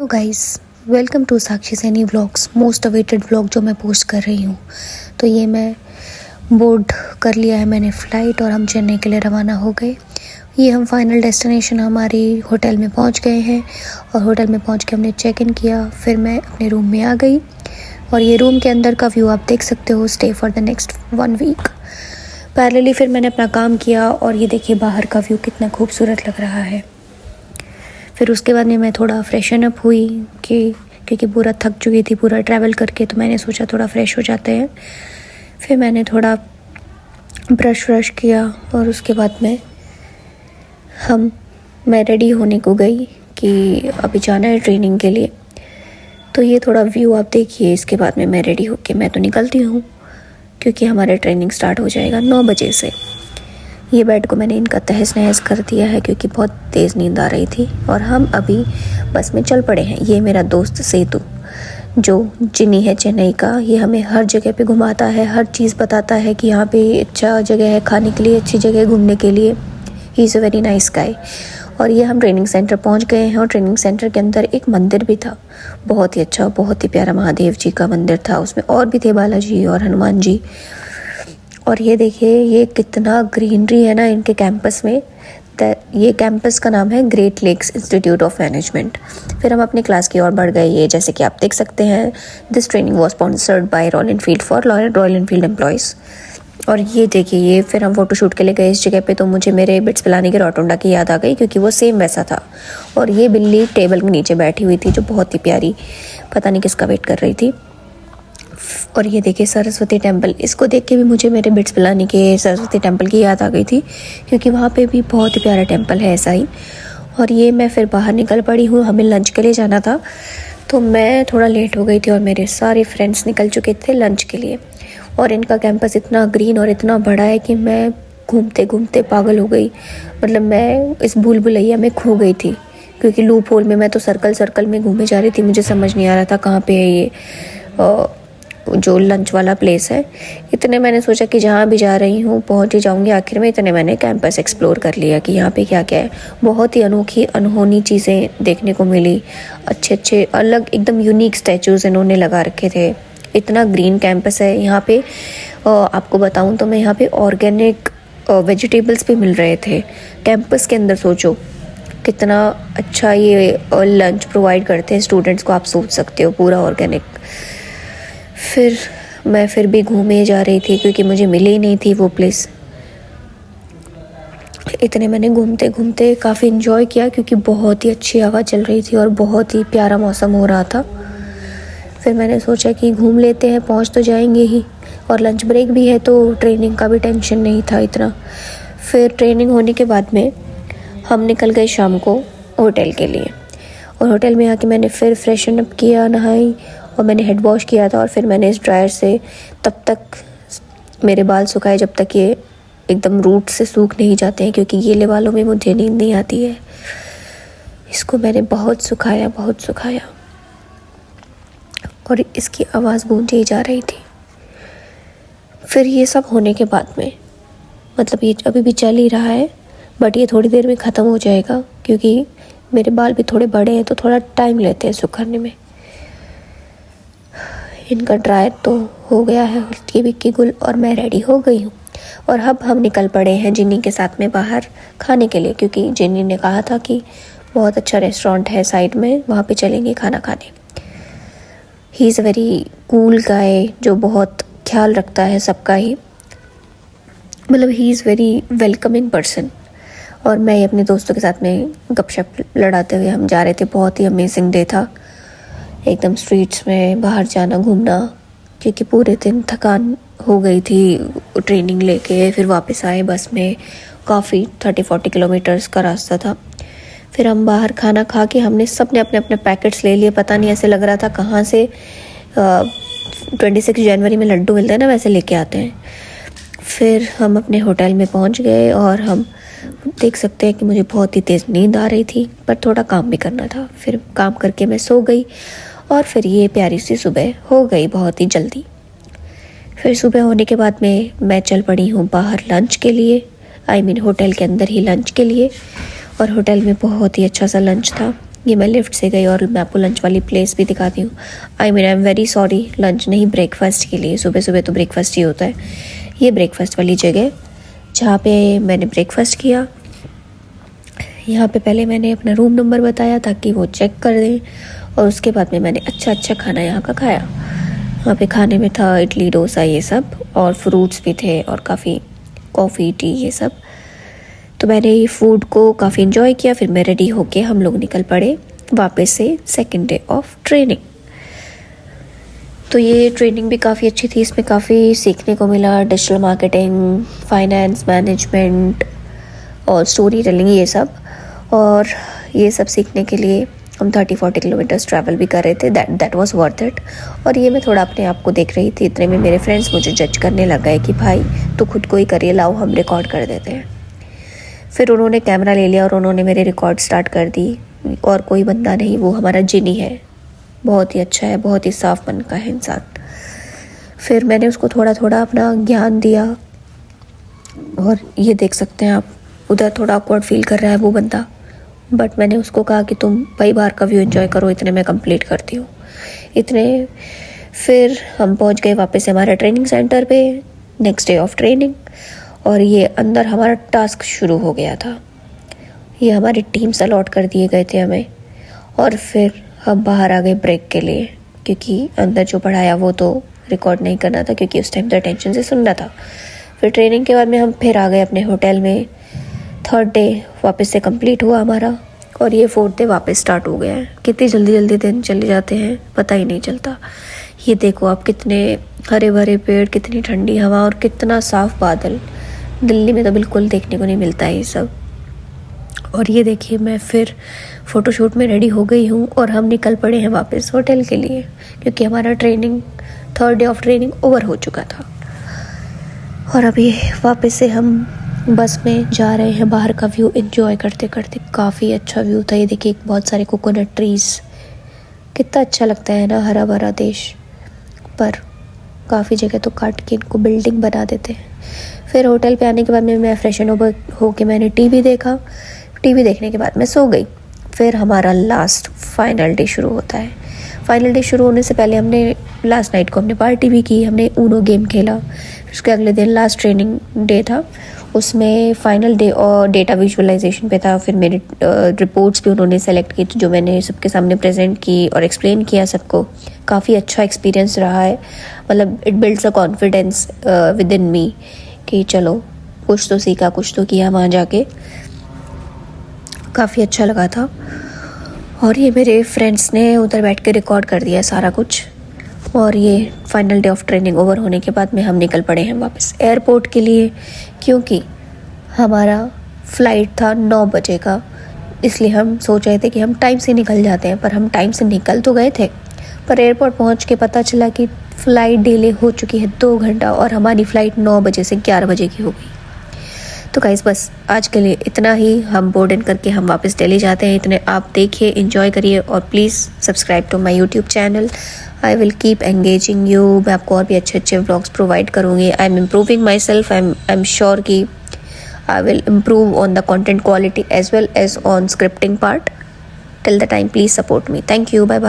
Hello guys, welcome to Sakshi Saini vlogs. Most awaited vlog जो मैं post कर रही हूँ। तो ये मैं बोर्ड कर लिया है मैंने फ़्लाइट और हम चेन्नई के लिए रवाना हो गए। ये हम फाइनल डेस्टिनेशन हमारी होटल में पहुँच गए हैं और होटल में पहुँच के हमने चेक इन किया। फिर मैं अपने रूम में आ गई और ये रूम के अंदर का व्यू आप देख सकते हो। Stay for the next 1 week. Parallelly फिर मैंने अपना काम किया और ये देखिए बाहर का व्यू कितना खूबसूरत लग रहा है। फिर उसके बाद में मैं थोड़ा फ्रेशन अप हुई क्योंकि पूरा थक चुकी थी पूरा ट्रैवल करके, तो मैंने सोचा थोड़ा फ्रेश हो जाते हैं। फिर मैंने थोड़ा ब्रश किया और उसके बाद में मैं रेडी होने को गई कि अभी जाना है ट्रेनिंग के लिए। तो ये थोड़ा व्यू आप देखिए। इसके बाद में मैं रेडी होके मैं तो निकलती हूँ क्योंकि हमारा ट्रेनिंग स्टार्ट हो जाएगा 9 बजे से। ये बेड को मैंने इनका तहस नहस कर दिया है क्योंकि बहुत तेज़ नींद आ रही थी और हम अभी बस में चल पड़े हैं। ये मेरा दोस्त सेतु जो जिनी है चेन्नई का, ये हमें हर जगह पे घुमाता है, हर चीज़ बताता है कि यहाँ पे अच्छा जगह है खाने के लिए, अच्छी जगह है घूमने के लिए। He is a very nice guy. और ये हम ट्रेनिंग सेंटर पहुँच गए हैं और ट्रेनिंग सेंटर के अंदर एक मंदिर भी था, बहुत ही अच्छा, बहुत ही प्यारा महादेव जी का मंदिर था। उसमें और भी थे, बालाजी और हनुमान जी। और ये देखिए ये कितना ग्रीनरी है ना इनके कैंपस में। ये कैंपस का नाम है great lakes institute of management. फिर हम अपनी क्लास की ओर बढ़ गए। ये जैसे कि आप देख सकते हैं, this training was sponsored by royal Enfield for royal Enfield employees. और ये देखिए ये फिर हम फ़ोटोशूट के लिए गए इस जगह पे, तो मुझे मेरे बिट्स पिलाने के रोटोंडा की याद आ गई क्योंकि वो सेम वैसा था। और ये बिल्ली टेबल के नीचे बैठी हुई थी जो बहुत ही प्यारी, पता नहीं किसका वेट कर रही थी। और ये देखिए सरस्वती टेम्पल, इसको देख के भी मुझे मेरे बिट्स पिलाने के सरस्वती टेम्पल की याद आ गई थी क्योंकि वहाँ पे भी बहुत ही प्यारा टेम्पल है ऐसा ही। और ये मैं फिर बाहर निकल पड़ी हूँ, हमें लंच के लिए जाना था तो मैं थोड़ा लेट हो गई थी और मेरे सारे फ्रेंड्स निकल चुके थे लंच के लिए। और इनका कैंपस इतना ग्रीन और इतना बड़ा है कि मैं घूमते घूमते पागल हो गई। मतलब मैं इस भूल भुलैया में खो गई थी क्योंकि लूप होल में मैं तो सर्कल में घूमे जा रही थी। मुझे समझ नहीं आ रहा था कहाँ पे है ये जो लंच वाला प्लेस है। इतने मैंने सोचा कि जहाँ भी जा रही हूँ पहुँच ही जाऊँगी आखिर में। इतने मैंने कैंपस एक्सप्लोर कर लिया कि यहाँ पे क्या क्या है। बहुत ही अनोखी अनहोनी चीज़ें देखने को मिली। अच्छे अलग एकदम यूनिक स्टैचूज़ इन्होंने लगा रखे थे। इतना ग्रीन कैंपस है यहाँ पे। आपको बताऊँ तो मैं यहाँ पे ऑर्गेनिक वेजिटेबल्स भी मिल रहे थे कैंपस के अंदर। सोचो कितना अच्छा ये लंच प्रोवाइड करते हैं स्टूडेंट्स को, आप सोच सकते हो, पूरा ऑर्गेनिक। फिर मैं फिर भी घूमे जा रही थी क्योंकि मुझे मिली ही नहीं थी वो प्लेस। इतने मैंने घूमते घूमते काफ़ी इन्जॉय किया क्योंकि बहुत ही अच्छी हवा चल रही थी और बहुत ही प्यारा मौसम हो रहा था। फिर मैंने सोचा कि घूम लेते हैं, पहुंच तो जाएंगे ही और लंच ब्रेक भी है तो ट्रेनिंग का भी टेंशन नहीं था इतना। फिर ट्रेनिंग होने के बाद में हम निकल गए शाम को होटल के लिए। और होटल में आके मैंने फिर फ्रेशन अप किया, नहाई और मैंने हेड वॉश किया था। और फिर मैंने इस ड्रायर से तब तक मेरे बाल सुखाए जब तक ये एकदम रूट से सूख नहीं जाते हैं क्योंकि गीले बालों में मुझे नींद नहीं आती है। इसको मैंने बहुत सुखाया और इसकी आवाज़ गूंजी ही जा रही थी। फिर ये सब होने के बाद में मतलब ये अभी भी चल ही रहा है बट ये थोड़ी देर में ख़त्म हो जाएगा क्योंकि मेरे बाल भी थोड़े बड़े हैं तो थोड़ा टाइम लेते हैं सुखाने में। इनका ड्रायर तो हो गया है हल्की बिक्की गुल और मैं रेडी हो गई हूँ। और अब हम निकल पड़े हैं जिनी के साथ में बाहर खाने के लिए क्योंकि जिनी ने कहा था कि बहुत अच्छा रेस्टोरेंट है साइड में, वहाँ पे चलेंगे खाना खाने। He is a very cool guy जो बहुत ख्याल रखता है सबका ही, मतलब he is very welcoming person. और मैं अपने दोस्तों के साथ में गपशप लड़ाते हुए हम जा रहे थे। बहुत ही अमेजिंग डे था, एकदम स्ट्रीट्स में बाहर जाना घूमना क्योंकि पूरे दिन थकान हो गई थी ट्रेनिंग लेके। फिर वापस आए बस में, काफ़ी 30-40 किलोमीटर्स का रास्ता था। फिर हम बाहर खाना खा के हमने सब ने अपने अपने पैकेट्स ले लिए। पता नहीं ऐसे लग रहा था कहाँ से 26 जनवरी में लड्डू मिलते हैं ना वैसे लेके आते हैं। फिर हम अपने होटल में पहुँच गए और हम देख सकते हैं कि मुझे बहुत ही तेज़ नींद आ रही थी पर थोड़ा काम भी करना था। फिर काम करके मैं सो गई और फिर ये प्यारी सी सुबह हो गई बहुत ही जल्दी। फिर सुबह होने के बाद में मैं चल पड़ी हूँ बाहर लंच के लिए, होटल के अंदर ही लंच के लिए। और होटल में बहुत ही अच्छा सा लंच था। ये मैं लिफ्ट से गई और मैं आपको लंच वाली प्लेस भी दिखाती हूँ। I am very sorry, lunch नहीं, ब्रेकफास्ट के लिए। सुबह सुबह तो ब्रेकफास्ट ही होता है। ये ब्रेकफास्ट वाली जगह जहाँ पे मैंने ब्रेकफास्ट किया। यहाँ पे पहले मैंने अपना रूम नंबर बताया ताकि वो चेक कर दें, और उसके बाद में मैंने अच्छा खाना यहाँ का खाया। वहाँ पे खाने में था इडली डोसा ये सब, और फ्रूट्स भी थे, और काफ़ी कॉफ़ी टी ये सब। तो मैंने ये फूड को काफ़ी इन्जॉय किया। फिर मैं रेडी होके हम लोग निकल पड़े वापस से सेकेंड डे ऑफ ट्रेनिंग। तो ये ट्रेनिंग भी काफ़ी अच्छी थी, इसमें काफ़ी सीखने को मिला। डिजिटल मार्केटिंग, फाइनेंस मैनेजमेंट और स्टोरी टेलिंग ये सब। और ये सब सीखने के लिए हम 30-40 किलोमीटर्स ट्रैवल भी कर रहे थे। That was worth it. और ये मैं थोड़ा अपने आप को देख रही थी, इतने में मेरे फ्रेंड्स मुझे जज करने लग गए कि भाई तो खुद को ही करिए, लाओ हम रिकॉर्ड कर देते हैं। फिर उन्होंने कैमरा ले लिया और उन्होंने मेरे रिकॉर्ड स्टार्ट कर दी। और कोई बंदा नहीं, वो हमारा जिनी है, बहुत ही अच्छा है, बहुत ही साफ मन का है इंसान। फिर मैंने उसको थोड़ा थोड़ा अपना ज्ञान दिया। और ये देख सकते हैं आप, उधर थोड़ा ऑकवर्ड फील कर रहा है वो बंदा, बट मैंने उसको कहा कि तुम भाई बाहर का व्यू एंजॉय करो, इतने मैं कंप्लीट करती हूँ। इतने फिर हम पहुँच गए वापस से हमारे ट्रेनिंग सेंटर पे, नेक्स्ट डे ऑफ ट्रेनिंग। और ये अंदर हमारा टास्क शुरू हो गया था। ये हमारी टीम्स अलॉट कर दिए गए थे हमें। और फिर हम बाहर आ गए ब्रेक के लिए, क्योंकि अंदर जो पढ़ाया वो तो रिकॉर्ड नहीं करना था, क्योंकि उस टाइम तो अटेंशन से सुनना था। फिर ट्रेनिंग के बाद में हम फिर आ गए अपने होटल में। थर्ड डे वापस से कंप्लीट हुआ हमारा, और ये फोर्थ डे वापस स्टार्ट हो गया है। कितनी जल्दी जल्दी दिन चले जाते हैं पता ही नहीं चलता। ये देखो आप, कितने हरे भरे पेड़, कितनी ठंडी हवा और कितना साफ बादल। दिल्ली में तो बिल्कुल देखने को नहीं मिलता है ये सब। और ये देखिए, मैं फिर फ़ोटोशूट में रेडी हो गई हूँ और हम निकल पड़े हैं वापस होटल के लिए, क्योंकि हमारा training, third day of training over हो चुका था। और अभी वापस से हम बस में जा रहे हैं। बाहर का व्यू एंजॉय करते करते, काफ़ी अच्छा व्यू था। ये देखिए, बहुत सारे कोकोनट ट्रीज़, कितना अच्छा लगता है ना, हरा भरा देश। पर काफ़ी जगह तो काट के इनको बिल्डिंग बना देते हैं। फिर होटल पे आने के बाद में मैं फ्रेशन ओवर होके मैंने टीवी देखा। टीवी देखने के बाद मैं सो गई। फिर हमारा लास्ट फाइनल डे शुरू होता है। फाइनल डे शुरू होने से पहले हमने लास्ट नाइट को हमने पार्टी भी की, हमने ऊनो गेम खेला। फिर उसके अगले दिन लास्ट ट्रेनिंग डे था, उसमें फाइनल डे और डेटा विजुअलाइजेशन पे था। फिर मेरे रिपोर्ट्स भी उन्होंने सेलेक्ट की, जो मैंने सबके सामने प्रेजेंट की और एक्सप्लेन किया सबको। काफ़ी अच्छा एक्सपीरियंस रहा है, मतलब it builds a confidence within me कि चलो कुछ तो सीखा, कुछ तो किया वहाँ जाके। काफ़ी अच्छा लगा था। और ये मेरे फ्रेंड्स ने उधर बैठ के रिकॉर्ड कर दिया सारा कुछ। और ये final day of training over होने के बाद में हम निकल पड़े हैं वापस एयरपोर्ट के लिए, क्योंकि हमारा फ़्लाइट था 9 बजे का। इसलिए हम सोच रहे थे कि हम टाइम से निकल जाते हैं, पर हम टाइम से निकल तो गए थे, पर एयरपोर्ट पहुंच के पता चला कि फ़्लाइट डिले हो चुकी है 2 घंटा, और हमारी फ़्लाइट 9 बजे से 11 बजे की हो गई। तो गाइस, बस आज के लिए इतना ही। हम बोर्ड इन करके हम वापस दिल्ली जाते हैं। इतने आप देखिए, एंजॉय करिए, और please subscribe to my YouTube channel. I will keep engaging you. मैं आपको और भी अच्छे अच्छे व्लॉग्स प्रोवाइड करूँगी। I am improving myself. I am sure कि I will improve on the content quality as well as on scripting part. Till the time, please support me. Thank you. Bye bye.